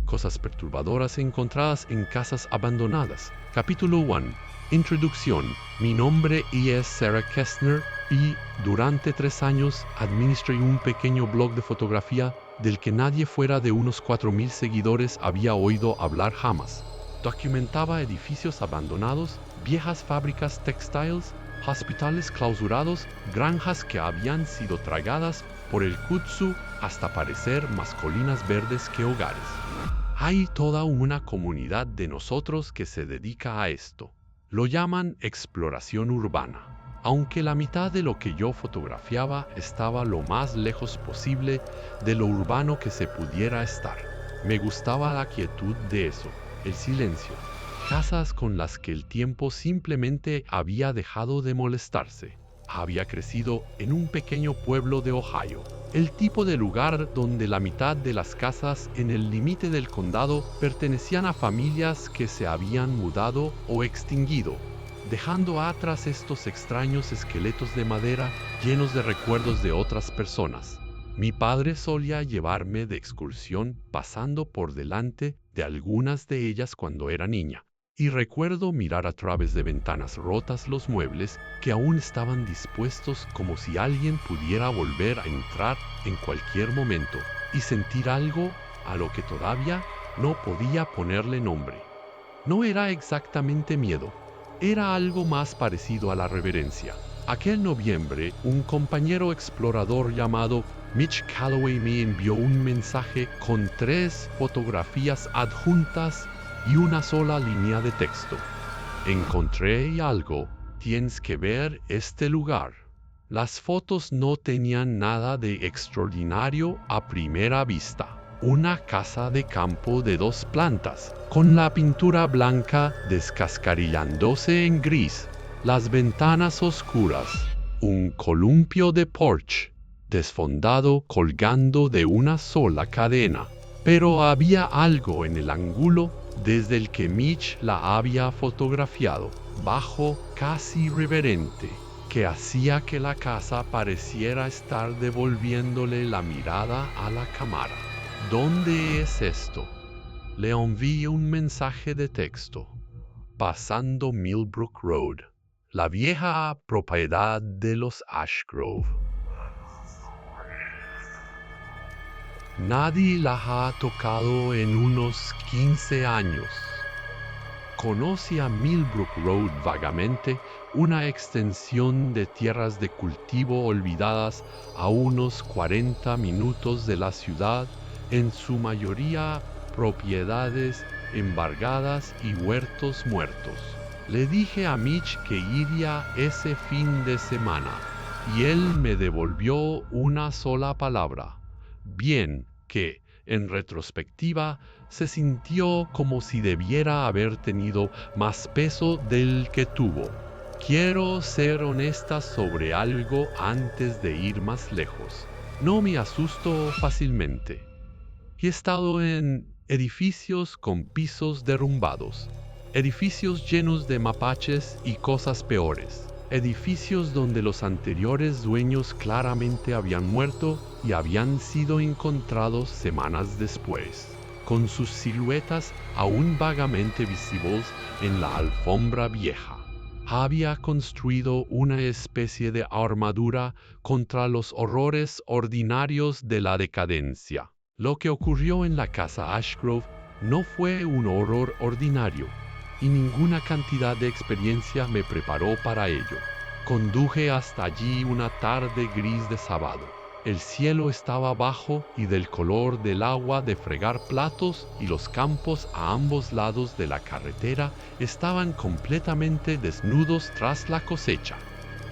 Cosas perturbadoras encontradas en casas abandonadas. Capítulo 1. Introducción. Mi nombre es Sarah Kestner y durante 3 años administré un pequeño blog de fotografía del que nadie fuera de unos 4,000 seguidores había oído hablar jamás. Documentaba edificios abandonados, viejas fábricas textiles, hospitales clausurados, granjas que habían sido tragadas por el kudzu hasta parecer más colinas verdes que hogares. Hay toda una comunidad de nosotros que se dedica a esto. Lo llaman exploración urbana. Aunque la mitad de lo que yo fotografiaba estaba lo más lejos posible de lo urbano que se pudiera estar. Me gustaba la quietud de eso, el silencio. Casas con las que el tiempo simplemente había dejado de molestarse. Había crecido en un pequeño pueblo de Ohio, el tipo de lugar donde la mitad de las casas en el límite del condado pertenecían a familias que se habían mudado o extinguido, dejando atrás estos extraños esqueletos de madera llenos de recuerdos de otras personas. Mi padre solía llevarme de excursión pasando por delante de algunas de ellas cuando era niña. Y recuerdo mirar a través de ventanas rotas los muebles que aún estaban dispuestos como si alguien pudiera volver a entrar en cualquier momento y sentir algo a lo que todavía no podía ponerle nombre. No era exactamente miedo, era algo más parecido a la reverencia. Aquel noviembre, un compañero explorador llamado Mitch Calloway me envió un mensaje con 3 fotografías adjuntas y una sola línea de texto. Encontré algo. Tienes que ver este lugar. Las fotos no tenían nada de extraordinario a primera vista. Una casa de campo de 2 plantas, con la pintura blanca descascarillándose en gris, las ventanas oscuras, un columpio de porche, desfondado colgando de una sola cadena. Pero había algo en el ángulo desde el que Mitch la había fotografiado, bajo, casi reverente, que hacía que la casa pareciera estar devolviéndole la mirada a la cámara. ¿Dónde es esto? Le envié un mensaje de texto. Pasando Millbrook Road, la vieja propiedad de los Ashgrove. Nadie la ha tocado en unos 15 años. Conocí a Millbrook Road vagamente, una extensión de tierras de cultivo olvidadas a unos 40 minutos de la ciudad, en su mayoría propiedades embargadas y huertos muertos. Le dije a Mitch que iría ese fin de semana, y él me devolvió una sola palabra. Bien, que, en retrospectiva, se sintió como si debiera haber tenido más peso del que tuvo. Quiero ser honesta sobre algo antes de ir más lejos. No me asusto fácilmente. He estado en edificios con pisos derrumbados, edificios llenos de mapaches y cosas peores. Edificios donde los anteriores dueños claramente habían muerto y habían sido encontrados semanas después, con sus siluetas aún vagamente visibles en la alfombra vieja. Había construido una especie de armadura contra los horrores ordinarios de la decadencia. Lo que ocurrió en la casa Ashgrove no fue un horror ordinario, y ninguna cantidad de experiencia me preparó para ello. Conduje hasta allí una tarde gris de sábado. El cielo estaba bajo y del color del agua de fregar platos, y los campos a ambos lados de la carretera estaban completamente desnudos tras la cosecha.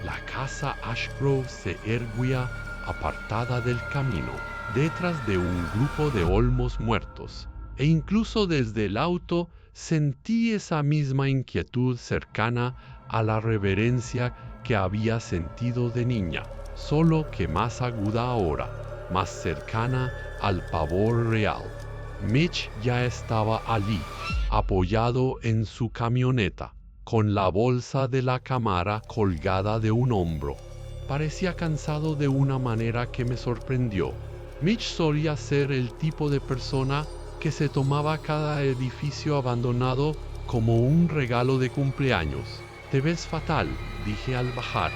La casa Ashgrove se erguía apartada del camino, detrás de un grupo de olmos muertos, e incluso desde el auto sentí esa misma inquietud cercana a la reverencia que había sentido de niña, solo que más aguda ahora, más cercana al pavor real. Mitch ya estaba allí, apoyado en su camioneta, con la bolsa de la cámara colgada de un hombro. Parecía cansado de una manera que me sorprendió. Mitch solía ser el tipo de persona que se tomaba cada edificio abandonado como un regalo de cumpleaños. «Te ves fatal», dije al bajar.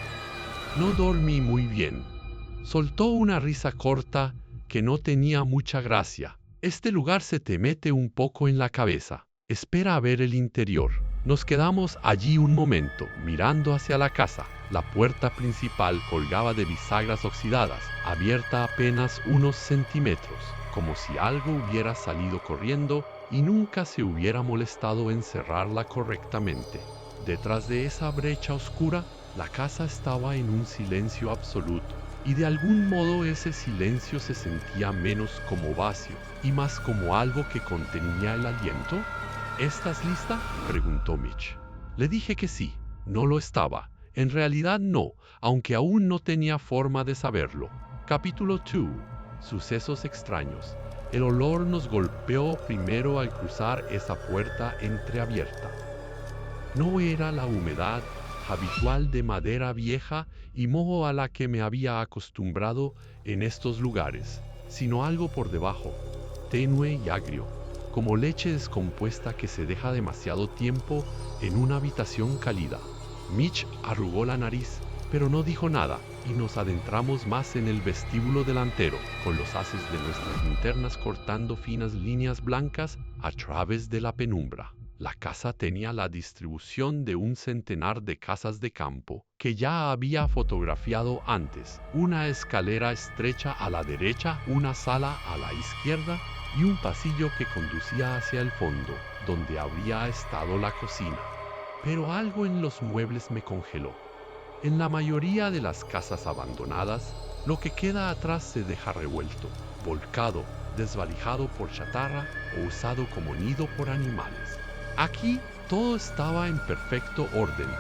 No dormí muy bien. Soltó una risa corta que no tenía mucha gracia. «Este lugar se te mete un poco en la cabeza. Espera a ver el interior». Nos quedamos allí un momento, mirando hacia la casa. La puerta principal colgaba de bisagras oxidadas, abierta apenas unos centímetros, como si algo hubiera salido corriendo y nunca se hubiera molestado en cerrarla correctamente. Detrás de esa brecha oscura, la casa estaba en un silencio absoluto, y de algún modo ese silencio se sentía menos como vacío y más como algo que contenía el aliento. «¿Estás lista?», preguntó Mitch. Le dije que sí. No lo estaba. En realidad no, aunque aún no tenía forma de saberlo. Capítulo 2. Sucesos extraños. El olor nos golpeó primero al cruzar esa puerta entreabierta. No era la humedad habitual de madera vieja y moho a la que me había acostumbrado en estos lugares, sino algo por debajo, tenue y agrio, como leche descompuesta que se deja demasiado tiempo en una habitación cálida. Mitch arrugó la nariz, pero no dijo nada, y nos adentramos más en el vestíbulo delantero, con los haces de nuestras linternas cortando finas líneas blancas a través de la penumbra. La casa tenía la distribución de un centenar de casas de campo, que ya había fotografiado antes: una escalera estrecha a la derecha, una sala a la izquierda, y un pasillo que conducía hacia el fondo, donde habría estado la cocina. Pero algo en los muebles me congeló. En la mayoría de las casas abandonadas, lo que queda atrás se deja revuelto, volcado, desvalijado por chatarra o usado como nido por animales. Aquí todo estaba en perfecto orden.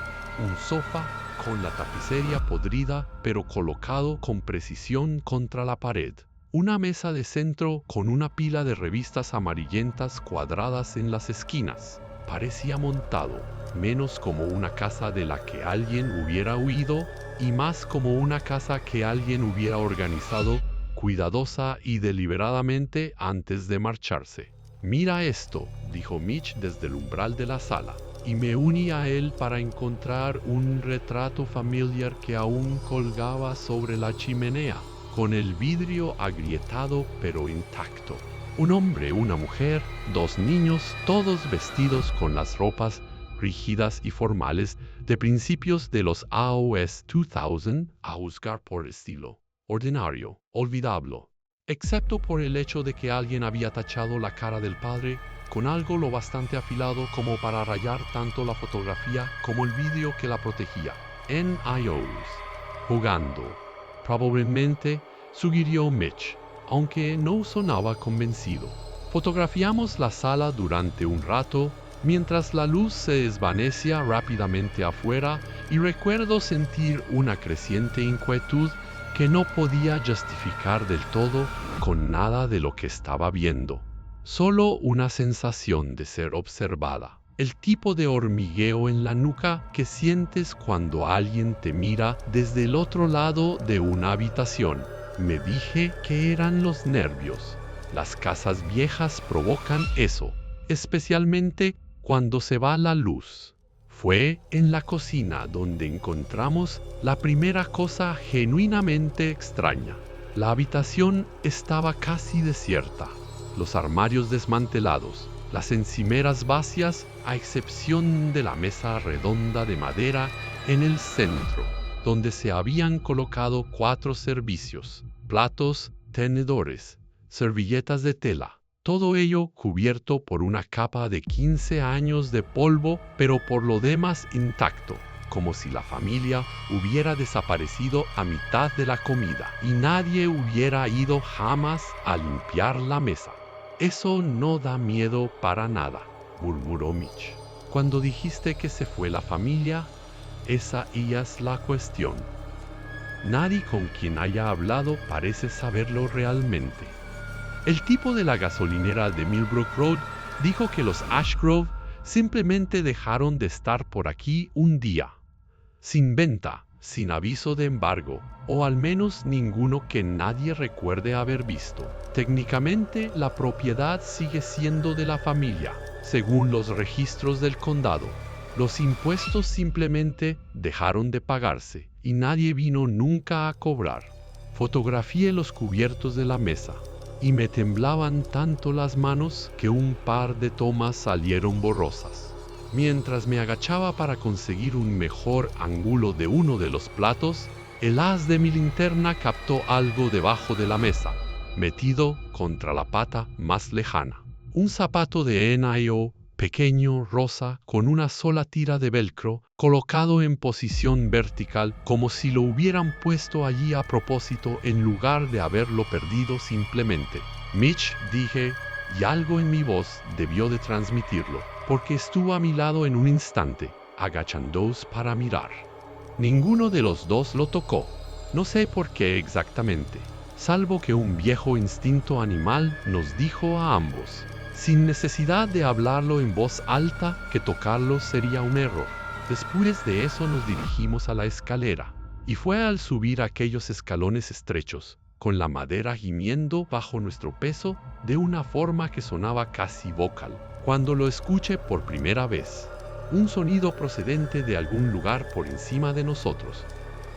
Un sofá con la tapicería podrida pero colocado con precisión contra la pared. Una mesa de centro con una pila de revistas amarillentas cuadradas en las esquinas. Parecía montado, menos como una casa de la que alguien hubiera huido y más como una casa que alguien hubiera organizado cuidadosa y deliberadamente antes de marcharse. «Mira esto», dijo Mitch desde el umbral de la sala, y me uní a él para encontrar un retrato familiar que aún colgaba sobre la chimenea, con el vidrio agrietado pero intacto. Un hombre, una mujer, dos niños, todos vestidos con las ropas rígidas y formales de principios de los AOS 2000, a juzgar por estilo. Ordinario, olvidable, excepto por el hecho de que alguien había tachado la cara del padre con algo lo bastante afilado como para rayar tanto la fotografía como el vídeo que la protegía. «NIOS. Jugando», probablemente sugirió Mitch, aunque no sonaba convencido. Fotografiamos la sala durante un rato, mientras la luz se desvanecía rápidamente afuera, y recuerdo sentir una creciente inquietud que no podía justificar del todo con nada de lo que estaba viendo. Solo una sensación de ser observada. El tipo de hormigueo en la nuca que sientes cuando alguien te mira desde el otro lado de una habitación. Me dije que eran los nervios. Las casas viejas provocan eso, especialmente cuando se va la luz. Fue en la cocina donde encontramos la primera cosa genuinamente extraña. La habitación estaba casi desierta, los armarios desmantelados, las encimeras vacías a excepción de la mesa redonda de madera en el centro, donde se habían colocado 4 servicios: platos, tenedores, servilletas de tela. Todo ello cubierto por una capa de 15 años de polvo, pero por lo demás intacto, como si la familia hubiera desaparecido a mitad de la comida y nadie hubiera ido jamás a limpiar la mesa. «Eso no da miedo para nada», murmuró Mitch. «Cuando dijiste que se fue la familia, esa es la cuestión. Nadie con quien haya hablado parece saberlo realmente». El tipo de la gasolinera de Millbrook Road dijo que los Ashgrove simplemente dejaron de estar por aquí un día. Sin venta, sin aviso de embargo, o al menos ninguno que nadie recuerde haber visto. Técnicamente, la propiedad sigue siendo de la familia, según los registros del condado. Los impuestos simplemente dejaron de pagarse y nadie vino nunca a cobrar. Fotografié los cubiertos de la mesa y me temblaban tanto las manos que un par de tomas salieron borrosas. Mientras me agachaba para conseguir un mejor ángulo de uno de los platos, el haz de mi linterna captó algo debajo de la mesa, metido contra la pata más lejana. Un zapato de NIO, pequeño, rosa, con una sola tira de velcro, colocado en posición vertical como si lo hubieran puesto allí a propósito en lugar de haberlo perdido simplemente. Mitch, dije, y algo en mi voz debió de transmitirlo, porque estuvo a mi lado en un instante, agachándose para mirar. Ninguno de los dos lo tocó, no sé por qué exactamente, salvo que un viejo instinto animal nos dijo a ambos, sin necesidad de hablarlo en voz alta, que tocarlo sería un error. Después de eso nos dirigimos a la escalera, y fue al subir aquellos escalones estrechos, con la madera gimiendo bajo nuestro peso de una forma que sonaba casi vocal, cuando lo escuché por primera vez. Un sonido procedente de algún lugar por encima de nosotros.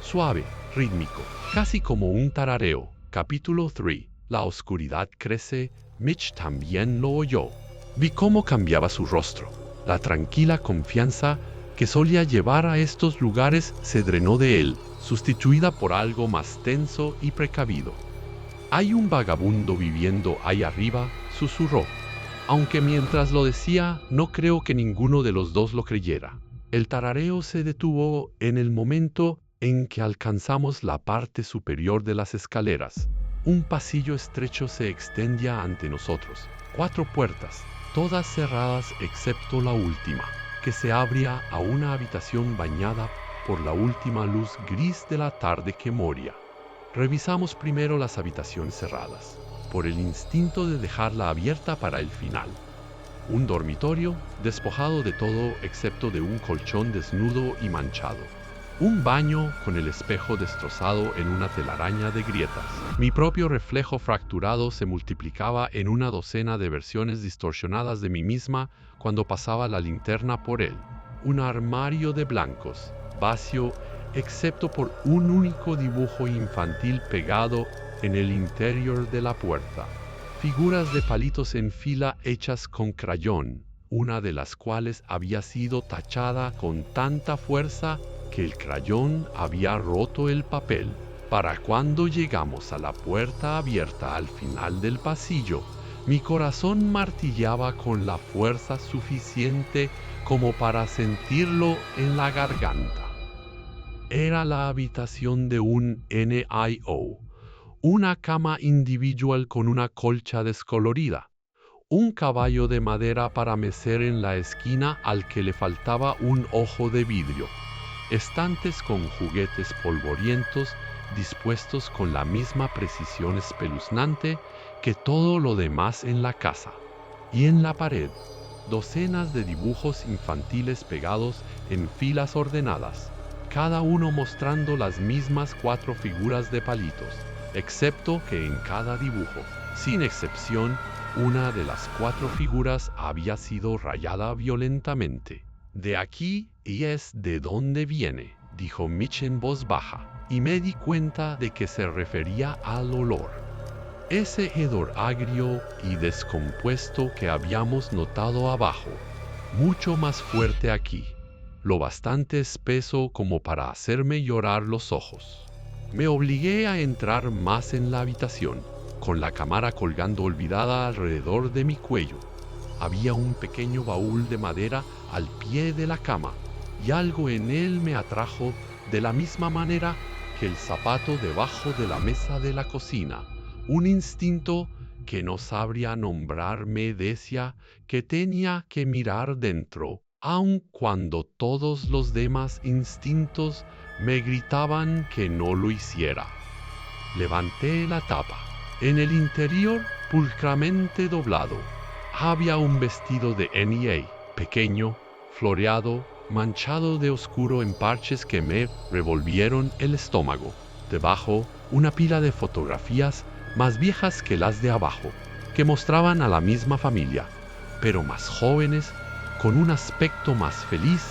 Suave, rítmico, casi como un tarareo. Capítulo 3. La oscuridad crece. Mitch también lo oyó. Vi cómo cambiaba su rostro. La tranquila confianza que solía llevar a estos lugares se drenó de él, sustituida por algo más tenso y precavido. «Hay un vagabundo viviendo ahí arriba», susurró. Aunque mientras lo decía, no creo que ninguno de los dos lo creyera. El tarareo se detuvo en el momento en que alcanzamos la parte superior de las escaleras. Un pasillo estrecho se extendía ante nosotros. 4 puertas, todas cerradas excepto la última, que se abría a una habitación bañada por la última luz gris de la tarde que moría. Revisamos primero las habitaciones cerradas, por el instinto de dejarla abierta para el final. Un dormitorio despojado de todo excepto de un colchón desnudo y manchado. Un baño con el espejo destrozado en una telaraña de grietas. Mi propio reflejo fracturado se multiplicaba en una docena de versiones distorsionadas de mí misma cuando pasaba la linterna por él. Un armario de blancos, vacío excepto por un único dibujo infantil pegado en el interior de la puerta. Figuras de palitos en fila hechas con crayón, una de las cuales había sido tachada con tanta fuerza que el crayón había roto el papel. Para cuando llegamos a la puerta abierta al final del pasillo, mi corazón martillaba con la fuerza suficiente como para sentirlo en la garganta. Era la habitación de un NIO, una cama individual con una colcha descolorida, un caballo de madera para mecer en la esquina al que le faltaba un ojo de vidrio, estantes con juguetes polvorientos dispuestos con la misma precisión espeluznante que todo lo demás en la casa, y en la pared, docenas de dibujos infantiles pegados en filas ordenadas, cada uno mostrando las mismas 4 figuras de palitos, excepto que en cada dibujo, sin excepción, una de las 4 figuras había sido rayada violentamente. «De aquí y es de donde viene», dijo Mitch en voz baja, y me di cuenta de que se refería al olor. Ese hedor agrio y descompuesto que habíamos notado abajo, mucho más fuerte aquí, lo bastante espeso como para hacerme llorar los ojos. Me obligué a entrar más en la habitación, con la cámara colgando olvidada alrededor de mi cuello. Había un pequeño baúl de madera al pie de la cama, y algo en él me atrajo de la misma manera que el zapato debajo de la mesa de la cocina. Un instinto que no sabría nombrar me decía que tenía que mirar dentro, aun cuando todos los demás instintos me gritaban que no lo hiciera. Levanté la tapa. En el interior, pulcramente doblado, había un vestido de NIA, pequeño, floreado, manchado de oscuro en parches que me revolvieron el estómago. Debajo, una pila de fotografías más viejas que las de abajo, que mostraban a la misma familia, pero más jóvenes, con un aspecto más feliz,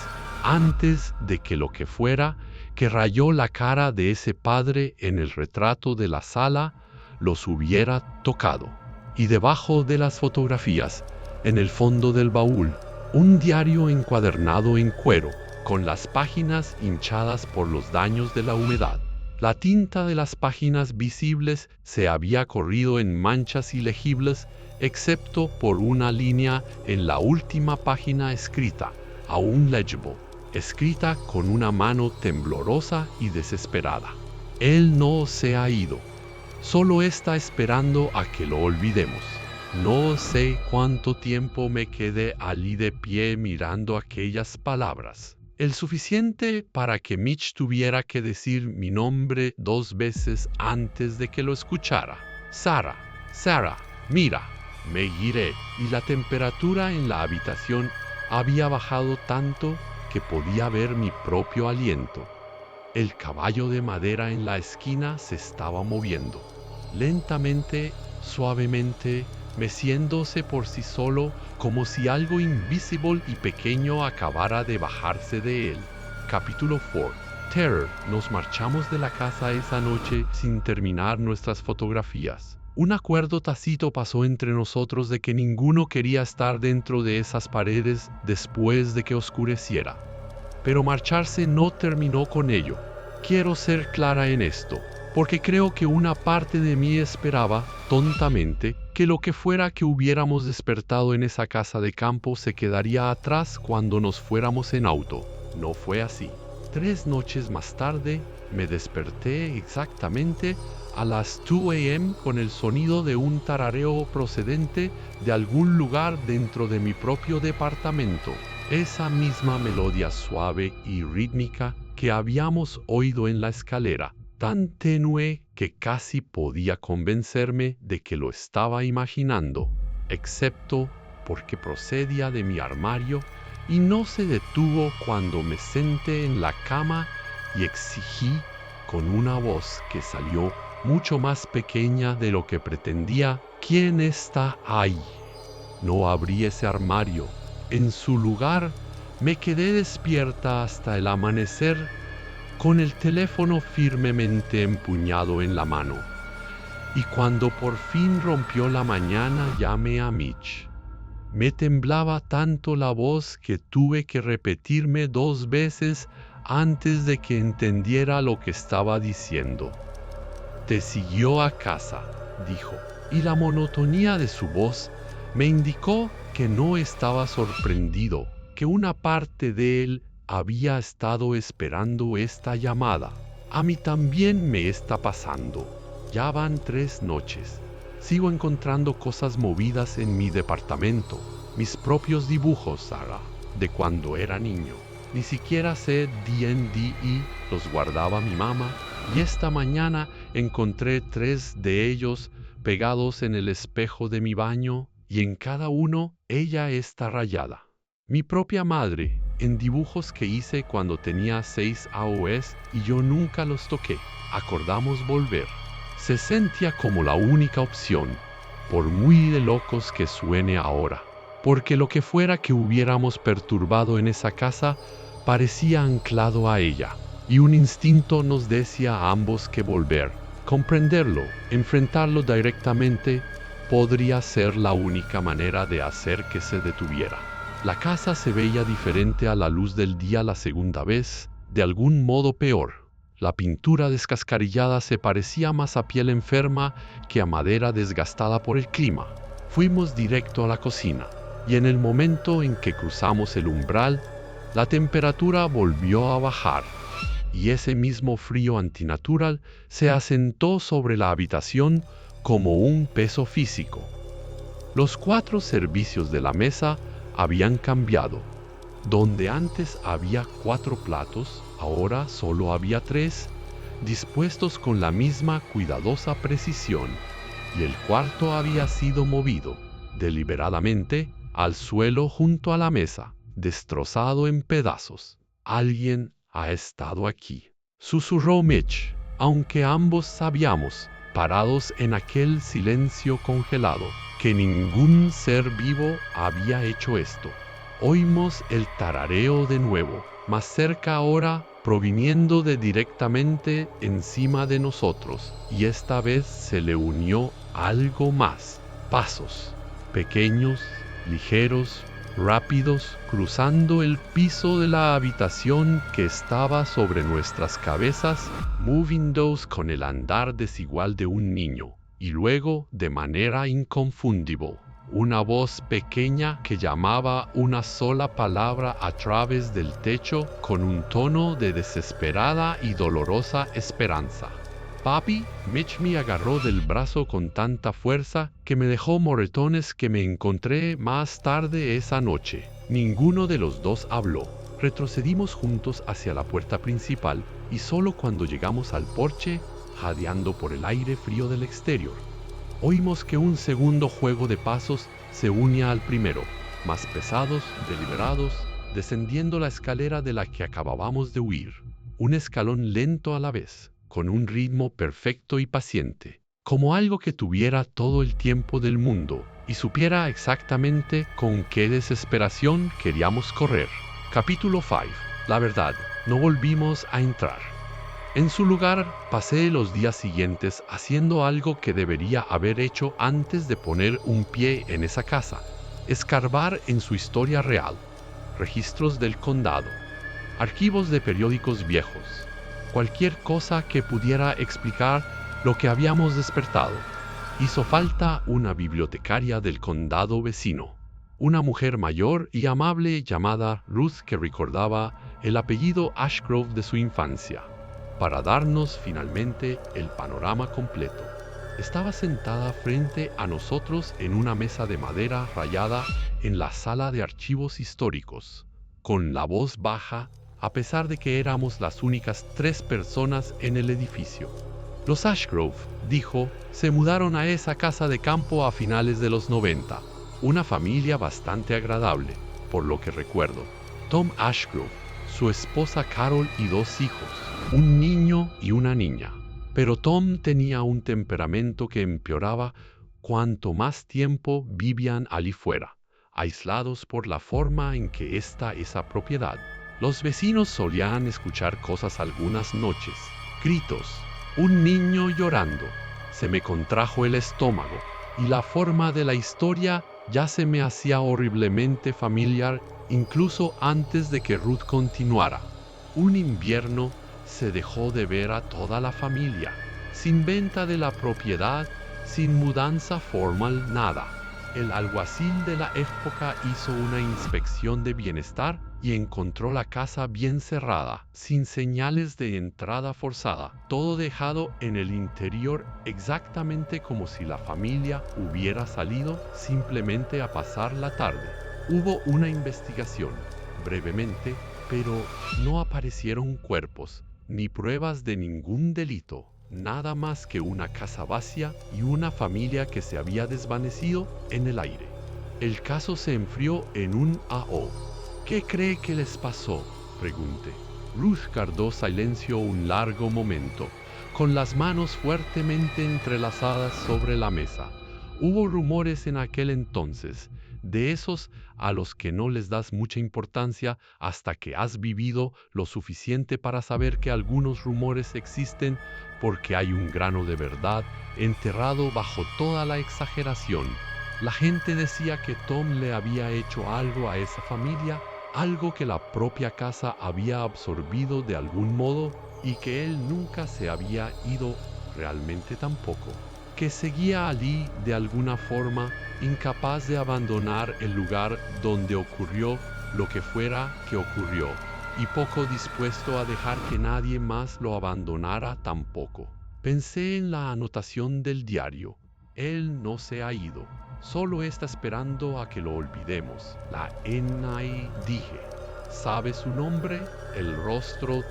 antes de que lo que fuera que rayó la cara de ese padre en el retrato de la sala los hubiera tocado. Y debajo de las fotografías, en el fondo del baúl, un diario encuadernado en cuero, con las páginas hinchadas por los daños de la humedad. La tinta de las páginas visibles se había corrido en manchas ilegibles, excepto por una línea en la última página escrita, aún legible, escrita con una mano temblorosa y desesperada. Él no se ha ido, solo está esperando a que lo olvidemos. No sé cuánto tiempo me quedé allí de pie mirando aquellas palabras. El suficiente para que Mitch tuviera que decir mi nombre 2 veces antes de que lo escuchara. Sarah, Sarah, mira. Me giré y la temperatura en la habitación había bajado tanto que podía ver mi propio aliento. El caballo de madera en la esquina se estaba moviendo, lentamente, suavemente, meciéndose por sí solo como si algo invisible y pequeño acabara de bajarse de él. Capítulo 4. Terror. Nos marchamos de la casa esa noche sin terminar nuestras fotografías. Un acuerdo tácito pasó entre nosotros de que ninguno quería estar dentro de esas paredes después de que oscureciera. Pero marcharse no terminó con ello. Quiero ser clara en esto, porque creo que una parte de mí esperaba, tontamente, que lo que fuera que hubiéramos despertado en esa casa de campo se quedaría atrás cuando nos fuéramos en auto. No fue así. 3 noches más tarde, me desperté exactamente a las 2 a.m. con el sonido de un tarareo procedente de algún lugar dentro de mi propio departamento. Esa misma melodía suave y rítmica que habíamos oído en la escalera, tan tenue que casi podía convencerme de que lo estaba imaginando, excepto porque procedía de mi armario y no se detuvo cuando me senté en la cama y exigí con una voz que salió mucho más pequeña de lo que pretendía: ¿quién está ahí? No abrí ese armario. En su lugar, me quedé despierta hasta el amanecer, con el teléfono firmemente empuñado en la mano. Y cuando por fin rompió la mañana, llamé a Mitch. Me temblaba tanto la voz que tuve que repetirme 2 veces antes de que entendiera lo que estaba diciendo. «Te siguió a casa», dijo, y la monotonía de su voz me indicó que no estaba sorprendido, que una parte de él había estado esperando esta llamada. A mí también me está pasando. Ya van 3 noches. Sigo encontrando cosas movidas en mi departamento. Mis propios dibujos, Sarah, de cuando era niño. Ni siquiera sé D&D, los guardaba mi mamá. Y esta mañana encontré 3 de ellos pegados en el espejo de mi baño, y en cada uno ella está rayada. Mi propia madre, en dibujos que hice cuando tenía 6 años y yo nunca los toqué. Acordamos volver. Se sentía como la única opción, por muy de locos que suene ahora, porque lo que fuera que hubiéramos perturbado en esa casa parecía anclado a ella, y un instinto nos decía a ambos que volver. Comprenderlo, enfrentarlo directamente, podría ser la única manera de hacer que se detuviera. La casa se veía diferente a la luz del día la segunda vez, de algún modo peor. La pintura descascarillada se parecía más a piel enferma que a madera desgastada por el clima. Fuimos directo a la cocina, y en el momento en que cruzamos el umbral, la temperatura volvió a bajar, y ese mismo frío antinatural se asentó sobre la habitación como un peso físico. Los 4 servicios de la mesa habían cambiado. Donde antes había 4 platos, ahora solo había 3, dispuestos con la misma cuidadosa precisión, y el cuarto había sido movido, deliberadamente, al suelo junto a la mesa. destrozado en pedazos. Alguien ha estado aquí, susurró Mitch, aunque ambos sabíamos, parados en aquel silencio congelado, que ningún ser vivo había hecho esto. Oímos el tarareo de nuevo, más cerca ahora, proviniendo de directamente encima de nosotros, y esta vez se le unió algo más. Pasos, pequeños, ligeros, rápidos, cruzando el piso de la habitación que estaba sobre nuestras cabezas, moviéndose con el andar desigual de un niño, y luego, de manera inconfundible, una voz pequeña que llamaba una sola palabra a través del techo con un tono de desesperada y dolorosa esperanza. Papi, Mitch me agarró del brazo con tanta fuerza que me dejó moretones que me encontré más tarde esa noche. Ninguno de los dos habló. Retrocedimos juntos hacia la puerta principal y solo cuando llegamos al porche, jadeando por el aire frío del exterior, oímos que un segundo juego de pasos se unía al primero, más pesados, deliberados, descendiendo la escalera de la que acabábamos de huir. Un escalón lento a la vez, con un ritmo perfecto y paciente, como algo que tuviera todo el tiempo del mundo y supiera exactamente con qué desesperación queríamos correr. Capítulo 5. La verdad, no volvimos a entrar. En su lugar, pasé los días siguientes haciendo algo que debería haber hecho antes de poner un pie en esa casa: escarbar en su historia real, registros del condado, archivos de periódicos viejos, cualquier cosa que pudiera explicar lo que habíamos despertado. Hizo falta una bibliotecaria del condado vecino, una mujer mayor y amable llamada Ruth que recordaba el apellido Ashgrove de su infancia, para darnos finalmente el panorama completo. Estaba sentada frente a nosotros en una mesa de madera rayada en la sala de archivos históricos, con la voz baja, a pesar de que éramos las únicas 3 personas en el edificio. Los Ashgrove, dijo, se mudaron a esa casa de campo a finales de los 90. Una familia bastante agradable, por lo que recuerdo. Tom Ashgrove, su esposa Carol y 2 hijos, un niño y una niña. Pero Tom tenía un temperamento que empeoraba cuanto más tiempo vivían allí fuera, aislados por la forma en que esa propiedad. Los vecinos solían escuchar cosas algunas noches, gritos, un niño llorando. Se me contrajo el estómago, y la forma de la historia ya se me hacía horriblemente familiar, incluso antes de que Ruth continuara. Un invierno se dejó de ver a toda la familia, sin venta de la propiedad, sin mudanza formal, nada. El alguacil de la época hizo una inspección de bienestar y encontró la casa bien cerrada, sin señales de entrada forzada, todo dejado en el interior exactamente como si la familia hubiera salido simplemente a pasar la tarde. Hubo una investigación, brevemente, pero no aparecieron cuerpos, ni pruebas de ningún delito. Nada más que una casa vacía y una familia que se había desvanecido en el aire. El caso se enfrió en un AO. ¿Qué cree que les pasó?, pregunté. Ruth guardó silencio un largo momento, con las manos fuertemente entrelazadas sobre la mesa. Hubo rumores en aquel entonces, de esos a los que no les das mucha importancia hasta que has vivido lo suficiente para saber que algunos rumores existen porque hay un grano de verdad enterrado bajo toda la exageración. La gente decía que Tom le había hecho algo a esa familia, algo que la propia casa había absorbido de algún modo y que él nunca se había ido realmente tampoco, que seguía allí de alguna forma, incapaz de abandonar el lugar donde ocurrió lo que fuera que ocurrió, y poco dispuesto a dejar que nadie más lo abandonara tampoco. Pensé en la anotación del diario. Él no se ha ido, solo está esperando a que lo olvidemos. La NI, dije. ¿Sabe su nombre? El rostro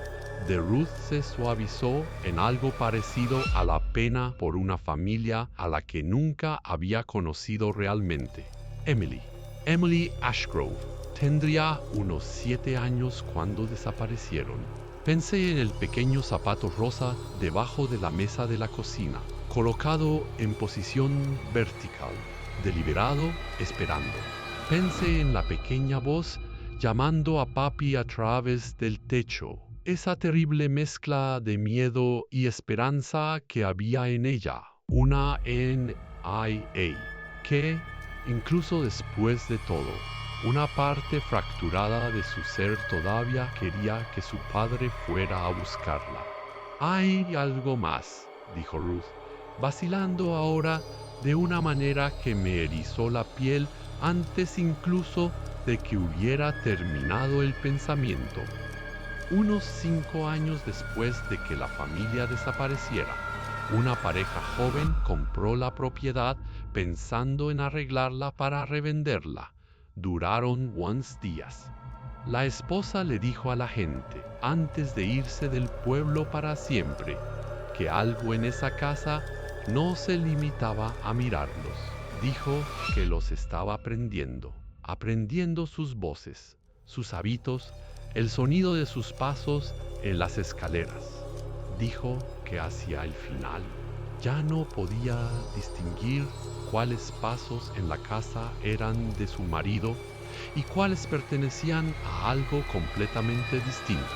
de Ruth se suavizó en algo parecido a la pena por una familia a la que nunca había conocido realmente. Emily Ashgrove. Tendría unos 7 años cuando desaparecieron. Pensé en el pequeño zapato rosa debajo de la mesa de la cocina, colocado en posición vertical, deliberado, esperando. Pensé en la pequeña voz llamando a papi a través del techo, esa terrible mezcla de miedo y esperanza que había en ella, una NIA, que, incluso después de todo, una parte fracturada de su ser todavía quería que su padre fuera a buscarla. Hay algo más, dijo Ruth, vacilando ahora de una manera que me erizó la piel antes incluso de que hubiera terminado el pensamiento. Unos 5 años después de que la familia desapareciera, una pareja joven compró la propiedad pensando en arreglarla para revenderla. Duraron unos días. La esposa le dijo a la gente, antes de irse del pueblo para siempre, que algo en esa casa no se limitaba a mirarlos. Dijo que los estaba aprendiendo sus voces, sus hábitos, el sonido de sus pasos en las escaleras. Dijo que hacia el final ya no podía distinguir cuáles pasos en la casa eran de su marido y cuáles pertenecían a algo completamente distinto,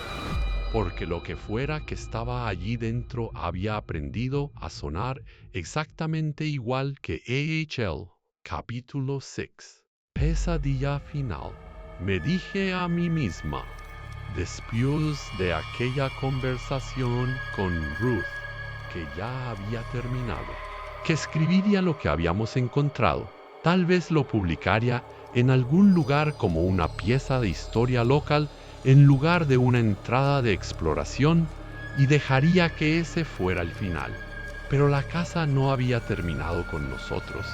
porque lo que fuera que estaba allí dentro había aprendido a sonar exactamente igual que AHL. Capítulo 6. Pesadilla final. Me dije a mí misma, después de aquella conversación con Ruth, que ya había terminado, que escribiría lo que habíamos encontrado. Tal vez lo publicaría en algún lugar como una pieza de historia local en lugar de una entrada de exploración y dejaría que ese fuera el final. Pero la casa no había terminado con nosotros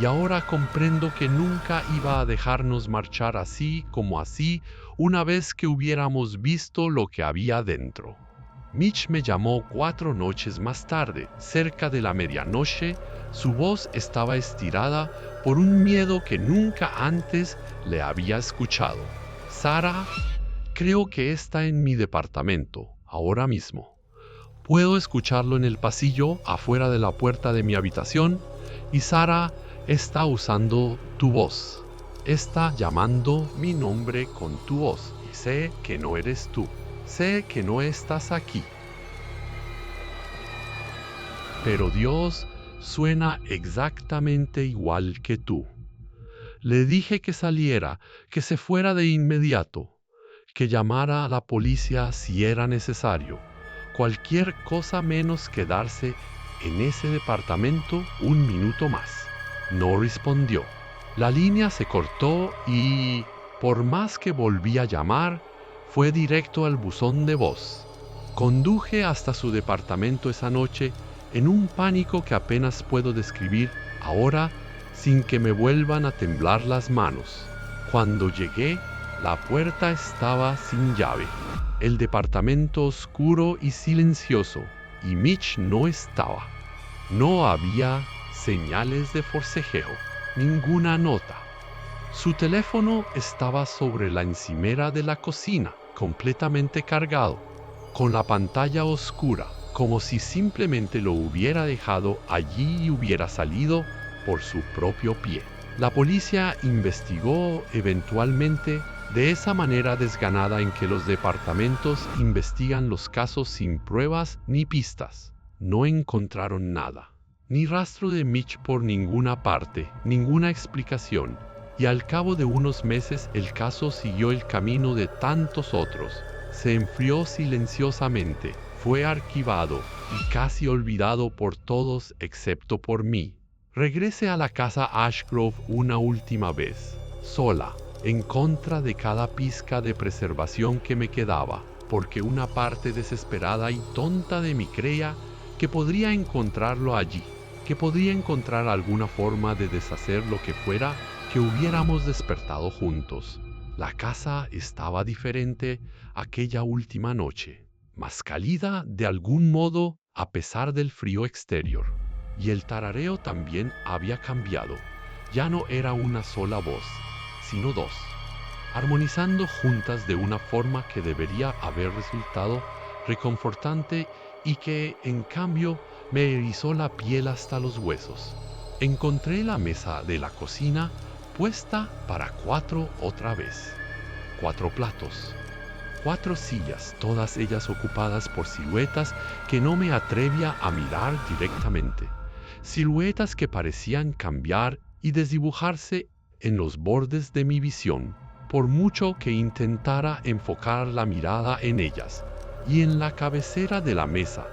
y ahora comprendo que nunca iba a dejarnos marchar así como así una vez que hubiéramos visto lo que había dentro. Mitch me llamó 4 noches más tarde, cerca de la medianoche. Su voz estaba estirada por un miedo que nunca antes le había escuchado. Sarah, creo que está en mi departamento, ahora mismo. Puedo escucharlo en el pasillo afuera de la puerta de mi habitación y Sarah está usando tu voz. Está llamando mi nombre con tu voz y sé que no eres tú. Sé que no estás aquí. Pero Dios suena exactamente igual que tú. Le dije que saliera, que se fuera de inmediato, que llamara a la policía si era necesario. Cualquier cosa menos quedarse en ese departamento un minuto más. No respondió. La línea se cortó y, por más que volví a llamar, fue directo al buzón de voz. Conduje hasta su departamento esa noche en un pánico que apenas puedo describir ahora sin que me vuelvan a temblar las manos. Cuando llegué, la puerta estaba sin llave, el departamento oscuro y silencioso, y Mitch no estaba. No había señales de forcejeo, ninguna nota. Su teléfono estaba sobre la encimera de la cocina, completamente cargado, con la pantalla oscura, como si simplemente lo hubiera dejado allí y hubiera salido por su propio pie. La policía investigó eventualmente de esa manera desganada en que los departamentos investigan los casos sin pruebas ni pistas. No encontraron nada, ni rastro de Mitch por ninguna parte, ninguna explicación, y al cabo de unos meses el caso siguió el camino de tantos otros. Se enfrió silenciosamente, fue archivado y casi olvidado por todos excepto por mí. Regresé a la casa Ashgrove una última vez, sola, en contra de cada pizca de preservación que me quedaba, porque una parte desesperada y tonta de mí creía que podría encontrarlo allí, que podría encontrar alguna forma de deshacer lo que fuera que hubiéramos despertado juntos. La casa estaba diferente aquella última noche, más cálida de algún modo a pesar del frío exterior. Y el tarareo también había cambiado. Ya no era una sola voz, sino 2. armonizando juntas de una forma que debería haber resultado reconfortante y que, en cambio, me erizó la piel hasta los huesos. Encontré la mesa de la cocina puesta para 4 otra vez. 4 platos. 4 sillas, todas ellas ocupadas por siluetas que no me atrevía a mirar directamente. Siluetas que parecían cambiar y desdibujarse en los bordes de mi visión, por mucho que intentara enfocar la mirada en ellas. Y en la cabecera de la mesa,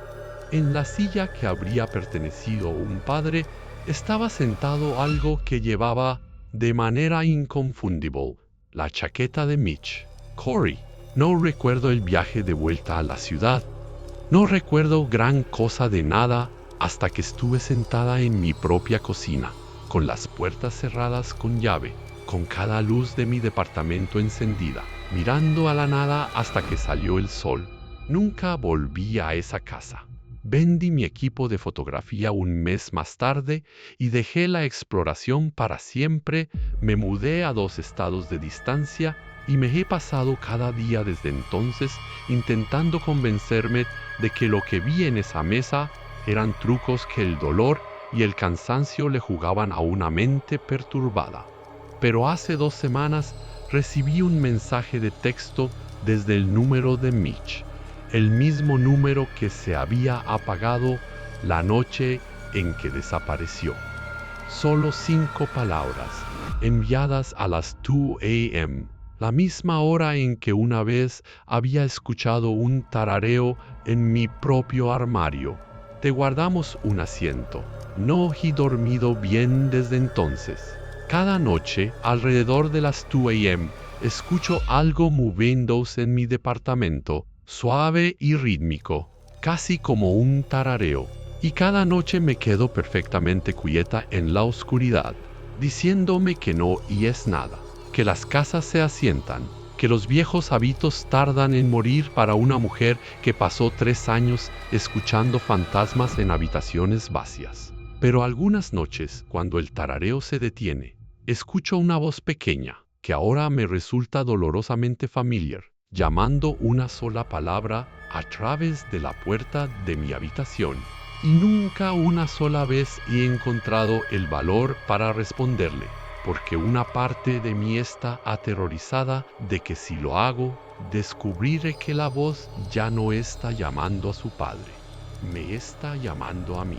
en la silla que habría pertenecido a un padre, estaba sentado algo que llevaba de manera inconfundible la chaqueta de Mitch. Corey. No recuerdo el viaje de vuelta a la ciudad. No recuerdo gran cosa de nada hasta que estuve sentada en mi propia cocina, con las puertas cerradas con llave, con cada luz de mi departamento encendida, mirando a la nada hasta que salió el sol. Nunca volví a esa casa. Vendí mi equipo de fotografía un mes más tarde y dejé la exploración para siempre. Me mudé a 2 estados de distancia y me he pasado cada día desde entonces intentando convencerme de que lo que vi en esa mesa eran trucos que el dolor y el cansancio le jugaban a una mente perturbada. Pero hace 2 semanas recibí un mensaje de texto desde el número de Mitch, el mismo número que se había apagado la noche en que desapareció. Solo 5 palabras, enviadas a las 2 a.m., la misma hora en que una vez había escuchado un tarareo en mi propio armario. Te guardamos un asiento. No he dormido bien desde entonces. Cada noche, alrededor de las 2 a.m., escucho algo moviéndose en mi departamento, suave y rítmico, casi como un tarareo. Y cada noche me quedo perfectamente quieta en la oscuridad, diciéndome que no y es nada, que las casas se asientan, que los viejos hábitos tardan en morir para una mujer que pasó 3 años escuchando fantasmas en habitaciones vacías. Pero algunas noches, cuando el tarareo se detiene, escucho una voz pequeña, que ahora me resulta dolorosamente familiar, llamando una sola palabra a través de la puerta de mi habitación. Y nunca una sola vez he encontrado el valor para responderle, porque una parte de mí está aterrorizada de que si lo hago, descubriré que la voz ya no está llamando a su padre, me está llamando a mí.